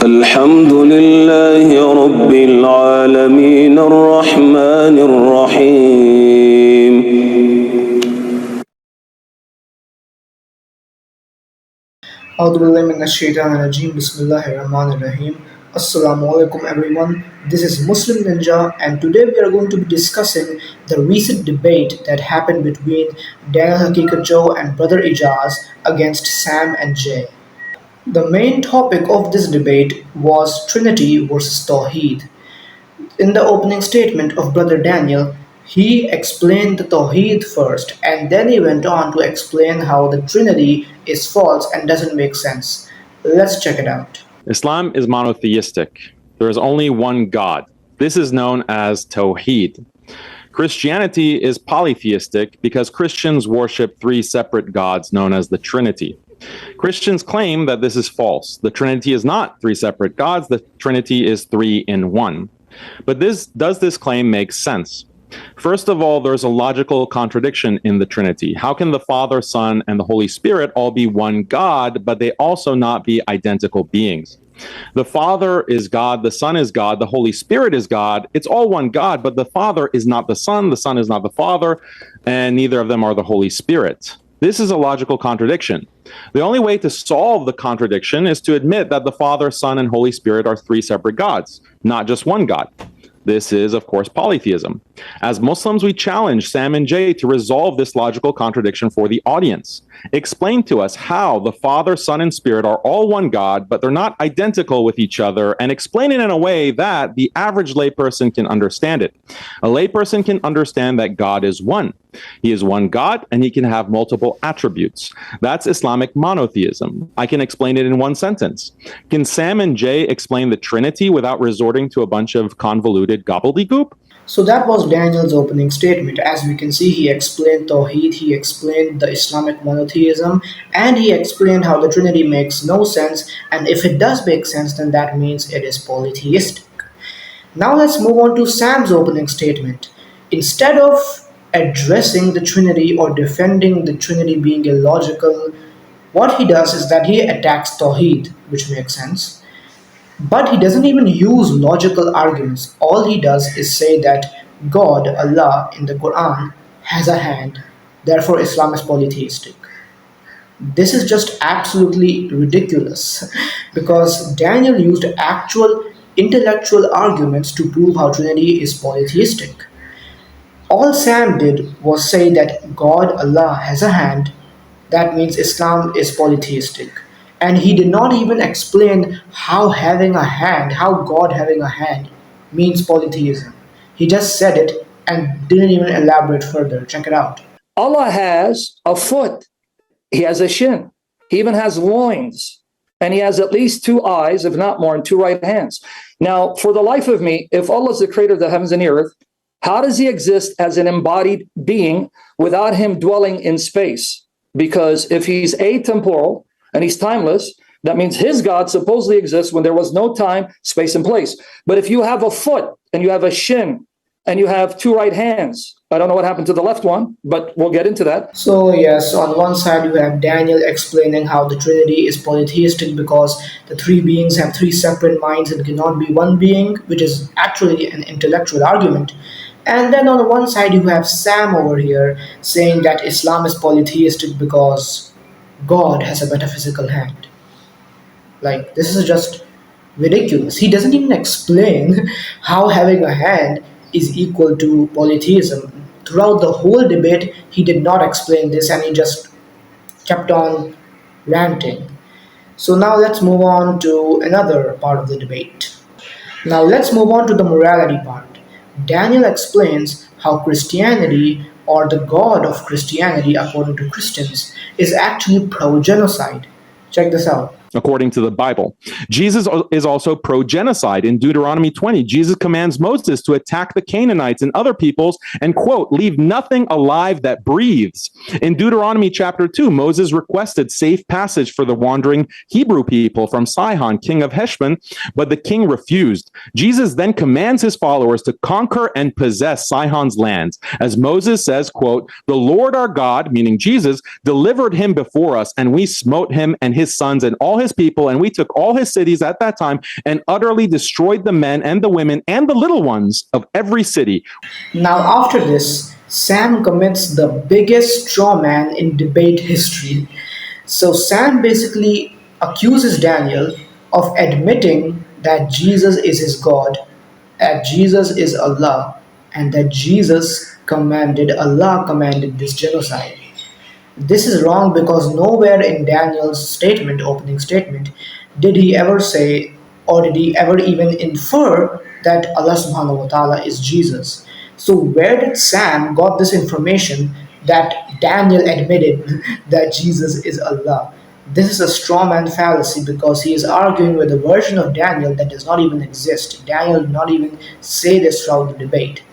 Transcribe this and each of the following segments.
الحمد لله رب العالمين الرحمن الرحيم أعوذ بالله من الشيطان الرجيم بسم الله الرحمن الرحيم Assalamu alaikum everyone. This is Muslim Ninja and today we are going to be discussing the recent debate that happened between Daniel Hakikat Joe and Brother Ijaz against Sam and Jay. The main topic of this debate was Trinity versus Tawheed. In the opening statement of Brother Daniel, he explained the Tawheed first and then he went on to explain how the Trinity is false and doesn't make sense. Let's check it out. Islam is monotheistic. There is only one God. This is known as Tawheed. Christianity is polytheistic because Christians worship three separate gods known as the Trinity. Christians claim that this is false. The Trinity is not three separate gods. The Trinity is three in one. But does this claim make sense? First of all, there's a logical contradiction in the Trinity. How can the Father, Son, and the Holy Spirit all be one God, but they also not be identical beings? The Father is God, the Son is God, the Holy Spirit is God. It's all one God, but the Father is not the Son is not the Father, and neither of them are the Holy Spirit. This is a logical contradiction. The only way to solve the contradiction is to admit that the Father, Son, and Holy Spirit are three separate gods, not just one God. This is, of course, polytheism. As Muslims, we challenge Sam and Jay to resolve this logical contradiction for the audience. Explain to us how the Father, Son, and Spirit are all one God, but they're not identical with each other, and explain it in a way that the average layperson can understand it. A layperson can understand that God is one. He is one God, and he can have multiple attributes. That's Islamic monotheism. I can explain it in one sentence. Can Sam and Jay explain the Trinity without resorting to a bunch of convoluted gobbledygook? So that was Daniel's opening statement. As we can see, he explained Tawheed, he explained the Islamic monotheism, and he explained how the Trinity makes no sense, and if it does make sense, then that means it is polytheistic. Now let's move on to Sam's opening statement. Instead of addressing the Trinity or defending the Trinity being illogical, what he does is that he attacks Tawheed, which makes sense. But he doesn't even use logical arguments. All he does is say that God, Allah, in the Quran has a hand, therefore Islam is polytheistic. This is just absolutely ridiculous because Daniel used actual intellectual arguments to prove how Trinity is polytheistic. All Sam did was say that God, Allah, has a hand, that means Islam is polytheistic. And he did not even explain how having a hand, how God having a hand means polytheism. He just said it and didn't even elaborate further. Check it out. Allah has a foot. He has a shin. He even has loins. And he has at least two eyes, if not more, and two right hands. Now, for the life of me, if Allah is the creator of the heavens and the earth, how does he exist as an embodied being without him dwelling in space? Because if he's atemporal and he's timeless, that means his God supposedly exists when there was no time, space, and place. But if you have a foot and you have a shin and you have two right hands, I don't know what happened to the left one, but we'll get into that. So yes, on one side you have Daniel explaining how the Trinity is polytheistic because the three beings have three separate minds and cannot be one being, which is actually an intellectual argument. And then on one side you have Sam over here saying that Islam is polytheistic because God has a metaphysical hand. Like, this is just ridiculous. He doesn't even explain how having a hand is equal to polytheism. Throughout the whole debate, he did not explain this and he just kept on ranting. So now let's move on to another part of the debate. Now let's move on to the morality part. Daniel explains how Christianity, or the God of Christianity according to Christians, is actually pro-genocide. Check this out. According to the Bible, Jesus is also pro-genocide. In Deuteronomy 20, Jesus commands Moses to attack the Canaanites and other peoples and, quote, leave nothing alive that breathes. In Deuteronomy chapter 2, Moses requested safe passage for the wandering Hebrew people from Sihon, king of Heshbon, but the king refused. Jesus then commands his followers to conquer and possess Sihon's lands. As Moses says, quote, the Lord our God, meaning Jesus, delivered him before us, and we smote him and his sons and all his people, and we took all his cities at that time and utterly destroyed the men and the women and the little ones of every city. Now, after this, Sam commits the biggest straw man in debate history. So, Sam basically accuses Daniel of admitting that Jesus is his God, that Jesus is Allah, and that Allah commanded this genocide. This is wrong because nowhere in Daniel's statement, opening statement, did he ever say or did he ever even infer that Allah subhanahu wa ta'ala is Jesus. So where did Sam got this information that Daniel admitted that Jesus is Allah? This is a straw man fallacy because he is arguing with a version of Daniel that does not even exist. Daniel did not even say this throughout the debate.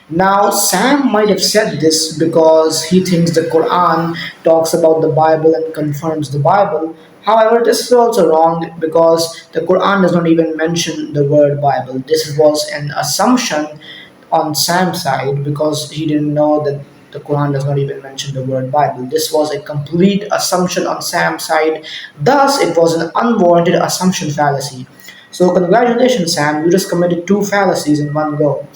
Now, Sam might have said this because he thinks the Quran talks about the Bible and confirms the Bible. However, this is also wrong because the Quran does not even mention the word Bible. This was an assumption on Sam's side because he didn't know that the Quran does not even mention the word Bible. This was a complete assumption on Sam's side. Thus, it was an unwarranted assumption fallacy. So, congratulations, Sam. You just committed two fallacies in one go.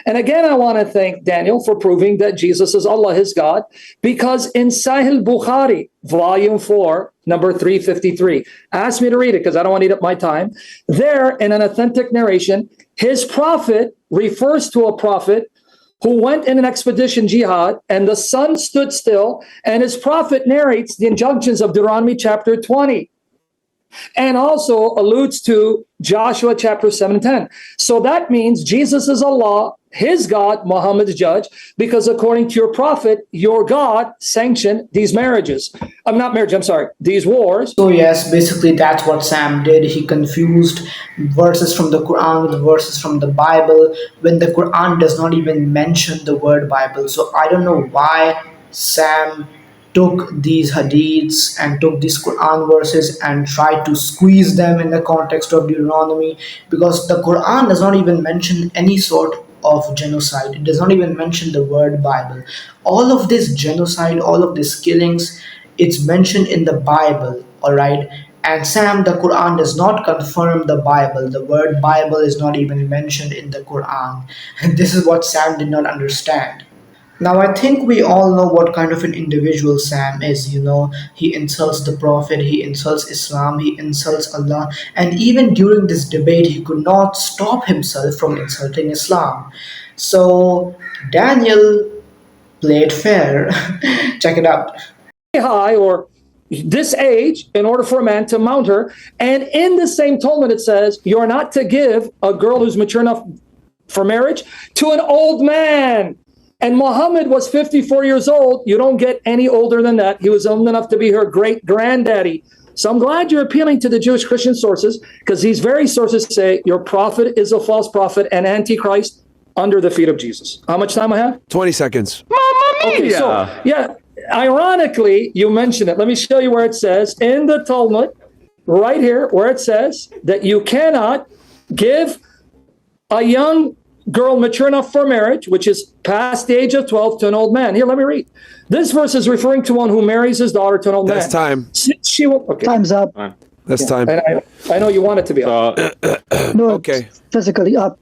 And again, I want to thank Daniel for proving that Jesus is Allah, his God, because in Sahih Bukhari, volume 4, number 353, ask me to read it because I don't want to eat up my time. There, in an authentic narration, his prophet refers to a prophet who went in an expedition jihad, and the sun stood still, and his prophet narrates the injunctions of Deuteronomy chapter 20. And also alludes to Joshua chapter 7 and 10. So that means Jesus is Allah, his God, Muhammad's judge, because according to your prophet, your God sanctioned these marriages. These wars. So yes, basically that's what Sam did. He confused verses from the Quran with verses from the Bible when the Quran does not even mention the word Bible. So I don't know why Sam took these hadiths and took these Quran verses and tried to squeeze them in the context of Deuteronomy, because the Quran does not even mention any sort of genocide. It does not even mention the word Bible. All of this genocide, all of these killings, it's mentioned in the Bible, all right? And Sam, the Quran does not confirm the Bible. The word Bible is not even mentioned in the Quran. And this is what Sam did not understand. Now, I think we all know what kind of an individual Sam is. You know, he insults the Prophet, he insults Islam, he insults Allah, and even during this debate, he could not stop himself from insulting Islam. So, Daniel played fair. Check it out. High or this age in order for a man to mount her. And in the same Talmud, it says, you're not to give a girl who's mature enough for marriage to an old man. And Muhammad was 54 years old. You don't get any older than that. He was old enough to be her great granddaddy. So I'm glad you're appealing to the Jewish Christian sources, because these very sources say your prophet is a false prophet and antichrist under the feet of Jesus. How much time I have? 20 seconds. Okay, so yeah, ironically, you mentioned it. Let me show you where it says in the Talmud, right here, where it says that you cannot give a young girl mature enough for marriage, which is past the age of 12, to an old man. Here, let me read. This verse is referring to one who marries his daughter to an old man. That's time. She will, okay. Time's up. That's time. I know you want it to be up. No, Okay. it's physically up.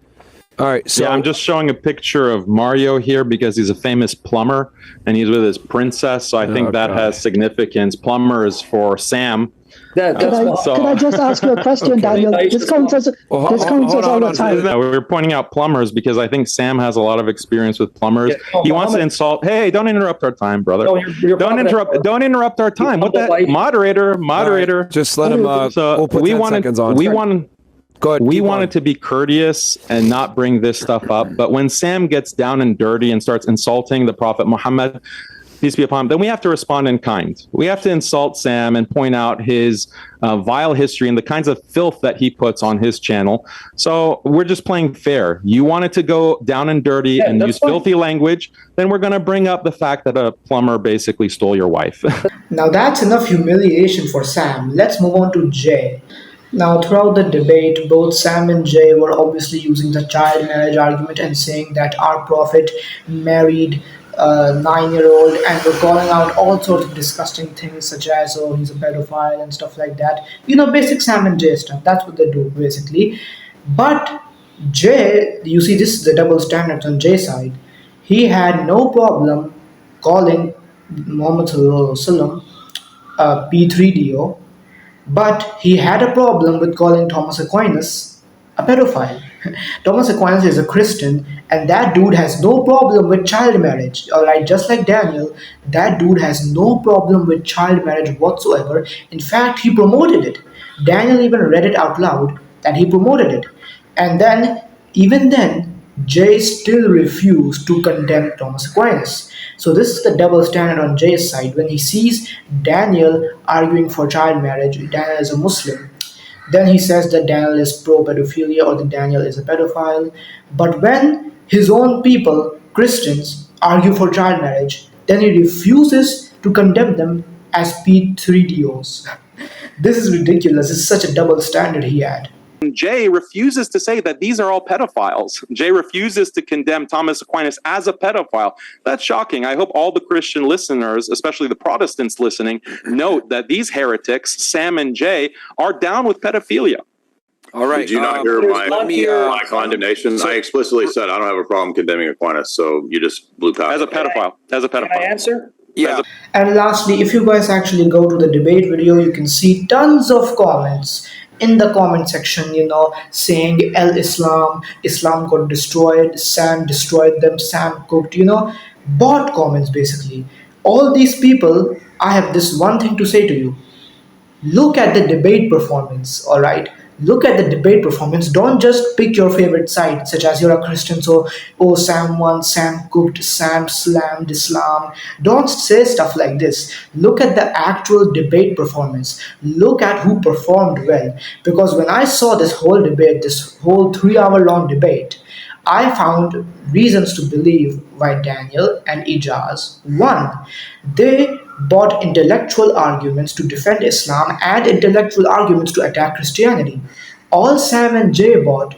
All right. So Yeah, I'm just showing a picture of Mario here because he's a famous plumber and he's with his princess. So I think that God. has significance. Plumber is for Sam. That's Could I, So- could I just ask you a question, Daniel? This counts as Well, this counts hold as all on, the hold time. No, we were pointing out plumbers because I think Sam has a lot of experience with plumbers. Yeah, He wants to Muhammad- insult. Hey, don't interrupt our time, brother. No, you're Don't prophet- interrupt. Don't interrupt our time. What humble that? life. Moderator. just let him. So We'll put we 10 wanted. seconds on. We wanted. Go ahead. We keep wanted on. to be courteous and not bring this stuff up. But when Sam gets down and dirty and starts insulting the Prophet Muhammad, peace be upon him, then we have to respond in kind. We have to insult Sam and point out his vile history and the kinds of filth that he puts on his channel. So we're just playing fair. You wanted to go down and dirty and that's use fine. filthy language, then we're going to bring up the fact that a plumber basically stole your wife. Now that's enough humiliation for Sam. Let's move on to Jay. Now, throughout the debate, both Sam and Jay were obviously using the child marriage argument and saying that our prophet married 9-year-old and were calling out all sorts of disgusting things such as, oh, he's a pedophile and stuff like that. Basic Sam and Jay stuff. That's what they do basically. But Jay, you see, this is the double standards on Jay's side. He had no problem calling Muhammad Sallallahu P3DO, but he had a problem with calling Thomas Aquinas a pedophile. Thomas Aquinas is a Christian, and that dude has no problem with child marriage. Alright, just like Daniel, that dude has no problem with child marriage whatsoever. In fact, he promoted it. Daniel even read it out loud that he promoted it. And then, even then, Jay still refused to condemn Thomas Aquinas. So this is the double standard on Jay's side. When he sees Daniel arguing for child marriage, Daniel is a Muslim, then he says that Daniel is pro-pedophilia or that Daniel is a pedophile. But when his own people, Christians, argue for child marriage, then he refuses to condemn them as P3DOs. This is ridiculous. It's such a double standard he had. Jay refuses to say that these are all pedophiles. Jay refuses to condemn Thomas Aquinas as a pedophile. That's shocking. I hope all the Christian listeners, especially the Protestants listening, note that these heretics, Sam and Jay, are down with pedophilia. All right. Did you not hear my condemnation? I explicitly said I don't have a problem condemning Aquinas, so you just blew past As a it. pedophile. As a pedophile. Can I answer? Yeah. And lastly, if you guys actually go to the debate video, you can see tons of comments in the comment section, saying Islam got destroyed, Sam destroyed them, Sam cooked, bot comments basically. All these people, I have this one thing to say to you. Look at the debate performance, all right? Look at the debate performance. Don't just pick your favorite side, such as you're a Christian, so, oh, Sam won, Sam cooked, Sam slammed Islam. Don't say stuff like this. Look at the actual debate performance. Look at who performed well. Because when I saw this whole debate, this whole 3-hour-long debate, I found reasons to believe why Daniel and Ijaz won. They bought intellectual arguments to defend Islam and intellectual arguments to attack Christianity. All Sam and Jay bought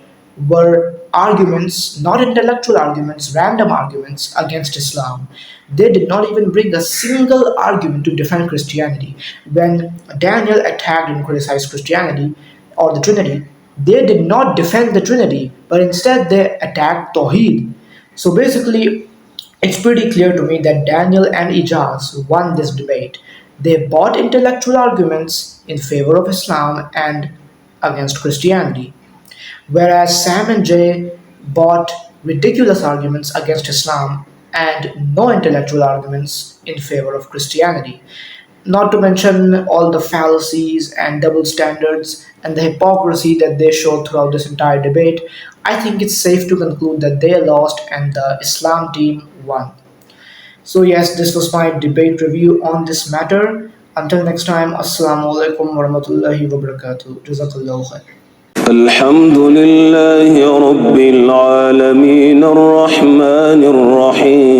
were arguments, not intellectual arguments, random arguments against Islam. They did not even bring a single argument to defend Christianity. When Daniel attacked and criticized Christianity or the Trinity, they did not defend the Trinity, but instead they attacked Tawheed. So basically, it's pretty clear to me that Daniel and Ijaz won this debate. They bought intellectual arguments in favor of Islam and against Christianity, whereas Sam and Jay bought ridiculous arguments against Islam and no intellectual arguments in favor of Christianity. Not to mention all the fallacies and double standards and the hypocrisy that they showed throughout this entire debate, I think it's safe to conclude that they lost and the Islam team won. So yes, this was my debate review on this matter. Until next time, Assalamu alaikum warahmatullahi wabarakatuh. Jazakallahu khair. الحمد لله رب العالمين الرحمن الرحيم